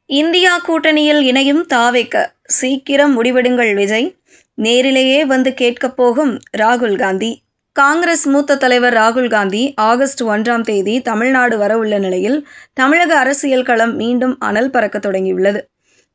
India கூட்டணியில் இணையும் தாவேக, சீக்கிரம் முடிவெடுங்கள் விஜய், நேரிலேயே வந்து கேட்கப் போகும் ராகுல் காந்தி. காங்கிரஸ் மூத்த தலைவர் ராகுல் காந்தி ஆகஸ்ட் 1ஆம் தேதி தமிழ்நாடு வரவுள்ள நிலையில் தமிழக அரசியல் களம் மீண்டும் அனல் பறக்க தொடங்கியுள்ளது.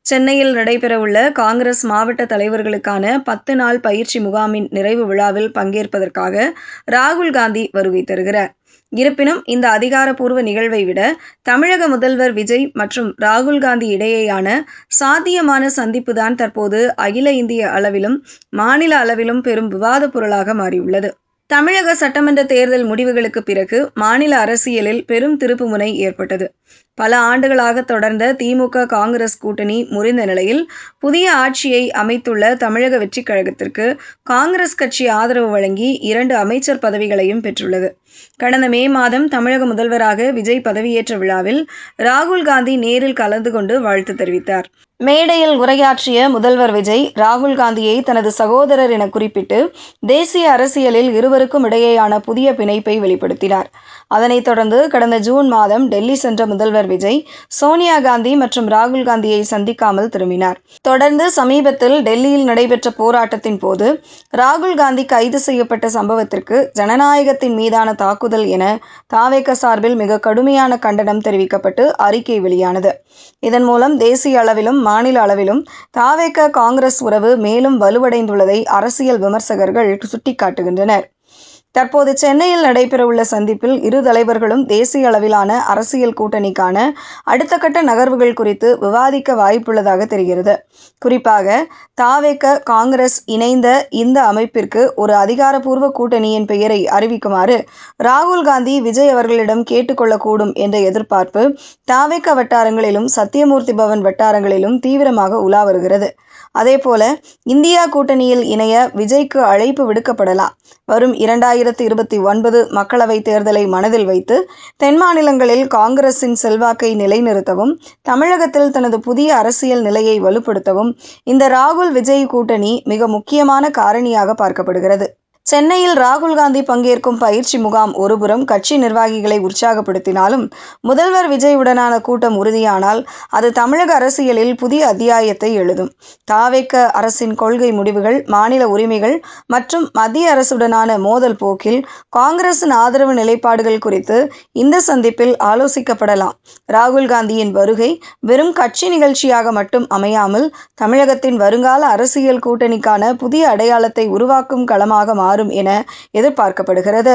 சென்னையில் நடைபெறவுள்ள காங்கிரஸ் மாவட்ட தலைவர்களுக்கான 10 நாள் பயிற்சி முகாமின் நிறைவு விழாவில் பங்கேற்பதற்காக ராகுல் காந்தி வருகை தருகிறார். இருப்பினும் இந்த அதிகாரப்பூர்வ நிகழ்வை விட தமிழக முதல்வர் விஜய் மற்றும் ராகுல் காந்தி இடையேயான சாத்தியமான சந்திப்புதான் தற்போது அகில இந்திய அளவிலும் மாநில அளவிலும் பெரும் விவாத பொருளாக மாறியுள்ளது. தமிழக சட்டமன்ற தேர்தல் முடிவுகளுக்கு பிறகு மாநில அரசியலில் பெரும் திருப்புமுனை ஏற்பட்டது. பல ஆண்டுகளாக தொடர்ந்த திமுக காங்கிரஸ் கூட்டணி முறிந்த நிலையில் புதிய ஆட்சியை அமைத்துள்ள தமிழக வெற்றிக் கழகத்திற்கு காங்கிரஸ் கட்சி ஆதரவு வழங்கி 2 அமைச்சர் பதவிகளையும் பெற்றுள்ளது. கடந்த மே மாதம் தமிழக முதல்வராக விஜய் பதவியேற்ற விழாவில் ராகுல் காந்தி நேரில் கலந்து கொண்டு வாழ்த்து தெரிவித்தார். மேடையில் உரையாற்றிய முதல்வர் விஜய் ராகுல் காந்தியை தனது சகோதரர் என குறிப்பிட்டு தேசிய அரசியலில் இருவருக்கும் இடையேயான புதிய பிணைப்பை வெளிப்படுத்தினார். அதனைத் தொடர்ந்து கடந்த ஜூன் மாதம் டெல்லி சென்ற முதல்வர் விஜய் சோனியா காந்தி மற்றும் ராகுல் காந்தியை சந்திக்காமல் திரும்பினார். தொடர்ந்து சமீபத்தில் டெல்லியில் நடைபெற்ற போராட்டத்தின் போது ராகுல் காந்தி கைது செய்யப்பட்ட சம்பவத்திற்கு ஜனநாயகத்தின் மீதான தாக்குதல் என தாவேக சார்பில் மிக கடுமையான கண்டனம் தெரிவிக்கப்பட்டு அறிக்கை வெளியானது. இதன் மூலம் தேசிய அளவிலும் மாநில அளவிலும் தாவேக காங்கிரஸ் உறவு மேலும் வலுவடைந்துள்ளதை அரசியல் விமர்சகர்கள் சுட்டிக்காட்டுகின்றனர். தற்போது சென்னையில் நடைபெறவுள்ள சந்திப்பில் இரு தலைவர்களும் தேசிய அளவிலான அரசியல் கூட்டணிக்கான அடுத்த கட்ட நகர்வுகள் குறித்து விவாதிக்க வாய்ப்புள்ளதாக தெரிகிறது. குறிப்பாக தாவேக காங்கிரஸ் இணைந்த இந்த அமைப்பிற்கு ஒரு அதிகாரப்பூர்வ கூட்டணியின் பெயரை அறிவிக்குமாறு ராகுல் காந்தி விஜய் அவர்களிடம் கேட்டுக்கொள்ளக்கூடும் என்ற எதிர்பார்ப்பு தாவேக வட்டாரங்களிலும் சத்தியமூர்த்தி பவன் வட்டாரங்களிலும் தீவிரமாக உலா வருகிறது. அதேபோல இந்தியா கூட்டணியில் இணைய விஜய்க்கு அழைப்பு விடுக்கப்படலாம். வரும் 2029 மக்களவைத் தேர்தலை மனதில் வைத்து தென் மாநிலங்களில் காங்கிரசின் செல்வாக்கை நிலைநிறுத்தவும் தமிழகத்தில் தனது புதிய அரசியல் நிலையை வலுப்படுத்தவும் இந்த ராகுல் விஜய் கூட்டணி மிக முக்கியமான காரணியாக பார்க்கப்படுகிறது. சென்னையில் ராகுல் காந்தி பங்கேற்கும் பயிற்சி முகாம் ஒருபுறம் கட்சி நிர்வாகிகளை உற்சாகப்படுத்தினாலும் முதல்வர் விஜய் உடனான கூட்டம் உறுதியானால் அது தமிழக அரசியலில் புதிய அத்தியாயத்தை எழுதும். தாவேக அரசின் கொள்கை முடிவுகள், மாநில உரிமைகள் மற்றும் மத்திய அரசுடனான மோதல் போக்கில் காங்கிரசின் ஆதரவு நிலைப்பாடுகள் குறித்து இந்த சந்திப்பில் ஆலோசிக்கப்படலாம். ராகுல் காந்தியின் வருகை வெறும் கட்சி நிகழ்ச்சியாக மட்டும் அமையாமல் தமிழகத்தின் வருங்கால அரசியல் கூட்டணிக்கான புதிய அடையாளத்தை உருவாக்கும் களமாக மாறும் என எதிர்பார்க்கப்படுகிறது.